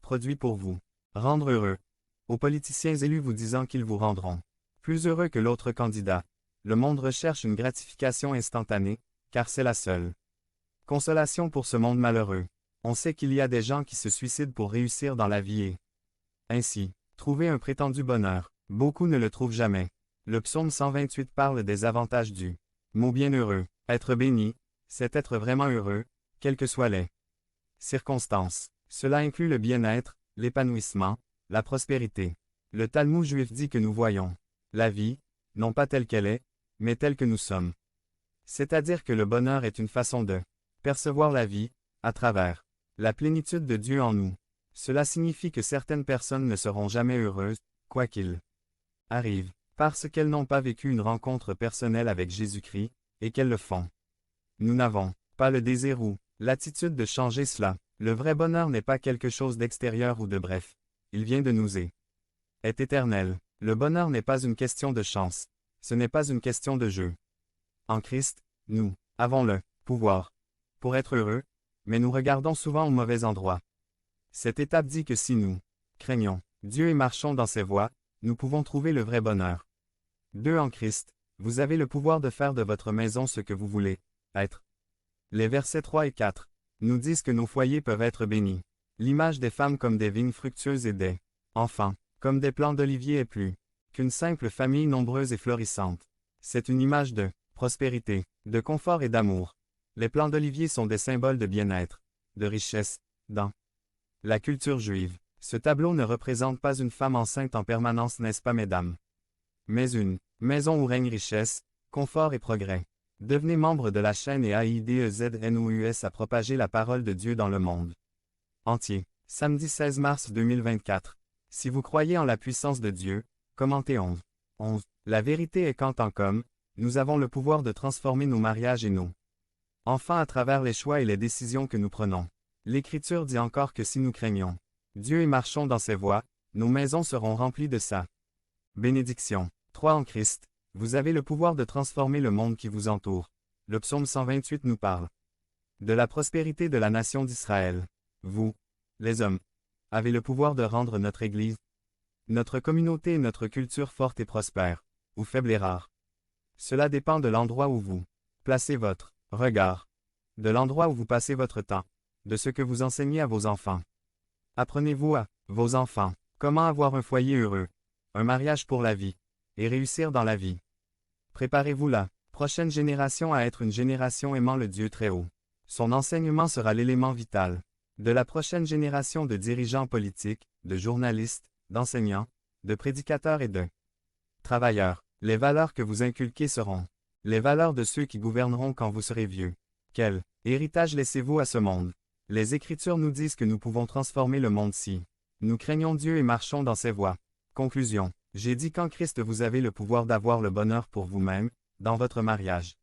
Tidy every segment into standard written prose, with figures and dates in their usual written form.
produit pour vous. Rendre heureux. Aux politiciens élus vous disant qu'ils vous rendront plus heureux que l'autre candidat. Le monde recherche une gratification instantanée, car c'est la seule consolation pour ce monde malheureux. On sait qu'il y a des gens qui se suicident pour réussir dans la vie et ainsi trouver un prétendu bonheur. Beaucoup ne le trouvent jamais. Le psaume 128 parle des avantages du mot bienheureux. Être béni, c'est être vraiment heureux, quelles que soient les circonstances. Cela inclut le bien-être, l'épanouissement, la prospérité. Le Talmud juif dit que nous voyons la vie, non pas telle qu'elle est, mais telle que nous sommes. C'est-à-dire que le bonheur est une façon de percevoir la vie, à travers la plénitude de Dieu en nous. Cela signifie que certaines personnes ne seront jamais heureuses, quoi qu'il arrive, parce qu'elles n'ont pas vécu une rencontre personnelle avec Jésus-Christ, et qu'elles le font. Nous n'avons pas le désir ou l'attitude de changer cela. Le vrai bonheur n'est pas quelque chose d'extérieur ou de bref. Il vient de nous et est éternel. Le bonheur n'est pas une question de chance. Ce n'est pas une question de jeu. En Christ, nous avons le pouvoir pour être heureux, mais nous regardons souvent au mauvais endroit. Cette étape dit que si nous craignons Dieu et marchons dans ses voies, nous pouvons trouver le vrai bonheur. 2. En Christ, vous avez le pouvoir de faire de votre maison ce que vous voulez être. Les versets 3 et 4 nous disent que nos foyers peuvent être bénis. L'image des femmes comme des vignes fructueuses et des enfants, comme des plants d'olivier est plus qu'une simple famille nombreuse et florissante. C'est une image de prospérité, de confort et d'amour. Les plants d'olivier sont des symboles de bien-être, de richesse, dans la culture juive. Ce tableau ne représente pas une femme enceinte en permanence, n'est-ce pas, mesdames? Mais une maison où règne richesse, confort et progrès. Devenez membre de la chaîne et AIDEZNOUS à propager la parole de Dieu dans le monde entier. Samedi 16 mars 2024. Si vous croyez en la puissance de Dieu, commentez 11. La vérité est qu'en tant qu'homme, nous avons le pouvoir de transformer nos mariages et nos enfants à travers les choix et les décisions que nous prenons. L'Écriture dit encore que si nous craignons Dieu et marchons dans ses voies, nos maisons seront remplies de sa bénédiction. 3. En Christ, vous avez le pouvoir de transformer le monde qui vous entoure. Le psaume 128 nous parle de la prospérité de la nation d'Israël. Vous, les hommes, avez le pouvoir de rendre notre Église, notre communauté et notre culture forte et prospère, ou faible et rare. Cela dépend de l'endroit où vous placez votre regard, de l'endroit où vous passez votre temps, de ce que vous enseignez à vos enfants. Apprenez-vous à vos enfants comment avoir un foyer heureux, un mariage pour la vie, et réussir dans la vie. Préparez-vous la prochaine génération à être une génération aimant le Dieu très haut. Son enseignement sera l'élément vital de la prochaine génération de dirigeants politiques, de journalistes, d'enseignants, de prédicateurs et de travailleurs. Les valeurs que vous inculquez seront les valeurs de ceux qui gouverneront quand vous serez vieux. Quel héritage laissez-vous à ce monde? Les Écritures nous disent que nous pouvons transformer le monde si nous craignons Dieu et marchons dans ses voies. Conclusion. J'ai dit qu'en Christ vous avez le pouvoir d'avoir le bonheur pour vous-même, dans votre mariage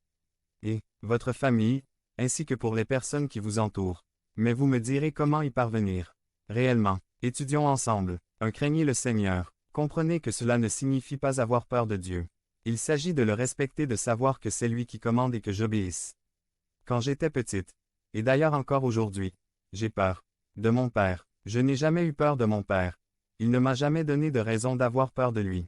et votre famille, ainsi que pour les personnes qui vous entourent. Mais vous me direz comment y parvenir. Réellement, étudions ensemble. 1. Craignez le Seigneur. Comprenez que cela ne signifie pas avoir peur de Dieu. Il s'agit de le respecter, de savoir que c'est lui qui commande et que j'obéisse. Quand j'étais petite, et d'ailleurs encore aujourd'hui, j'ai peur de mon père. Je n'ai jamais eu peur de mon père. Il ne m'a jamais donné de raison d'avoir peur de lui.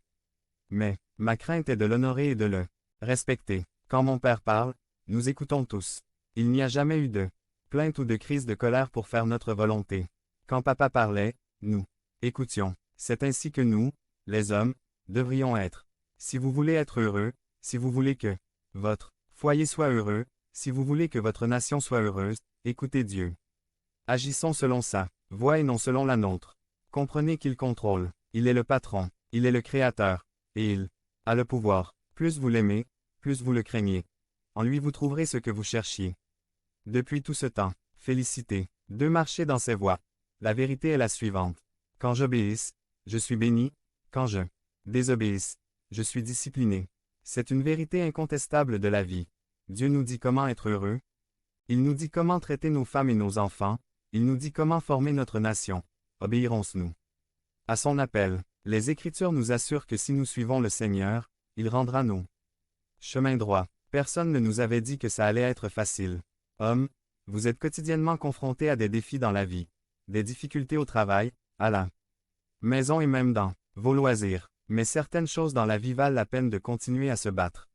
Mais, ma crainte est de l'honorer et de le respecter. Quand mon père parle, nous écoutons tous. Il n'y a jamais eu de plainte ou de crise de colère pour faire notre volonté. Quand papa parlait, nous écoutions. C'est ainsi que nous, les hommes, devrions être. Si vous voulez être heureux, si vous voulez que votre foyer soit heureux, si vous voulez que votre nation soit heureuse, écoutez Dieu. Agissons selon sa voie et non selon la nôtre. Comprenez qu'il contrôle, il est le patron, il est le créateur, et il a le pouvoir. Plus vous l'aimez, plus vous le craignez. En lui vous trouverez ce que vous cherchiez. Depuis tout ce temps, félicité. 2. Marcher dans ses voies. La vérité est la suivante. Quand j'obéisse, je suis béni. Quand je désobéisse, je suis discipliné. C'est une vérité incontestable de la vie. Dieu nous dit comment être heureux. Il nous dit comment traiter nos femmes et nos enfants. Il nous dit comment former notre nation. Obéirons-nous à son appel? Les Écritures nous assurent que si nous suivons le Seigneur, il rendra nos chemins droits. Personne ne nous avait dit que ça allait être facile. Hommes, vous êtes quotidiennement confrontés à des défis dans la vie, des difficultés au travail, à la maison et même dans vos loisirs. Mais certaines choses dans la vie valent la peine de continuer à se battre.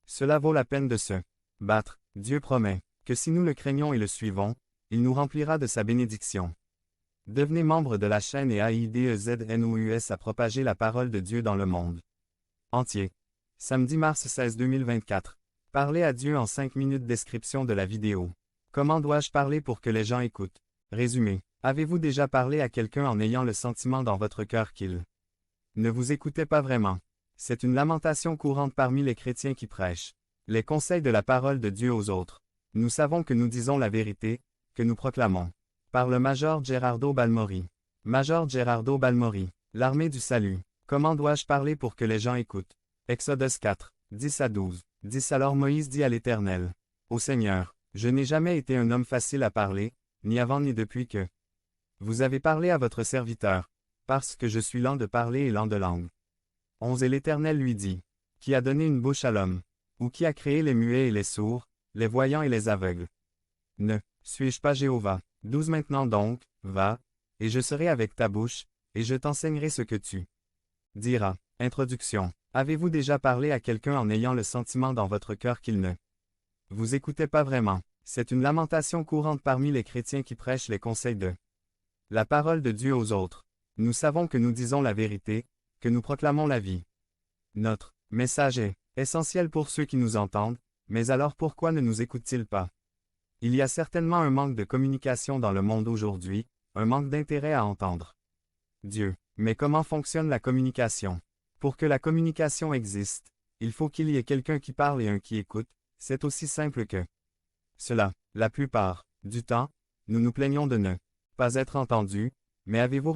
Cela vaut la peine de se battre. Dieu promet que si nous le craignons et le suivons, il nous remplira de sa bénédiction. Devenez membre de la chaîne et AIDEZNOUS à propager la parole de Dieu dans le monde entier. Samedi mars 16 2024. Parlez à Dieu en 5 minutes. Description de la vidéo. Comment dois-je parler pour que les gens écoutent? Résumé. Avez-vous déjà parlé à quelqu'un en ayant le sentiment dans votre cœur qu'il ne vous écoutait pas vraiment? C'est une lamentation courante parmi les chrétiens qui prêchent les conseils de la parole de Dieu aux autres. Nous savons que nous disons la vérité, que nous proclamons. Par le Major Gerardo Balmori. Major Gerardo Balmori. L'armée du salut. Comment dois-je parler pour que les gens écoutent? Exode 4, 10 à 12. 10 Alors Moïse dit à l'Éternel: Ô Seigneur, je n'ai jamais été un homme facile à parler, ni avant ni depuis que vous avez parlé à votre serviteur, parce que je suis lent de parler et lent de langue. 11 Et l'Éternel lui dit: Qui a donné une bouche à l'homme? Ou qui a créé les muets et les sourds, les voyants et les aveugles? Ne suis-je pas Jéhovah? 12 Maintenant donc, va, et je serai avec ta bouche, et je t'enseignerai ce que tu diras. Introduction. Avez-vous déjà parlé à quelqu'un en ayant le sentiment dans votre cœur qu'il ne vous écoutait pas vraiment? C'est une lamentation courante parmi les chrétiens qui prêchent les conseils de la parole de Dieu aux autres. Nous savons que nous disons la vérité, que nous proclamons la vie. Notre message est essentiel pour ceux qui nous entendent, mais alors pourquoi ne nous écoutent-ils pas? Il y a certainement un manque de communication dans le monde aujourd'hui, un manque d'intérêt à entendre Dieu. Mais comment fonctionne la communication? Pour que la communication existe, il faut qu'il y ait quelqu'un qui parle et un qui écoute. C'est aussi simple que cela. La plupart du temps, nous nous plaignons de ne pas être entendus, mais avez-vous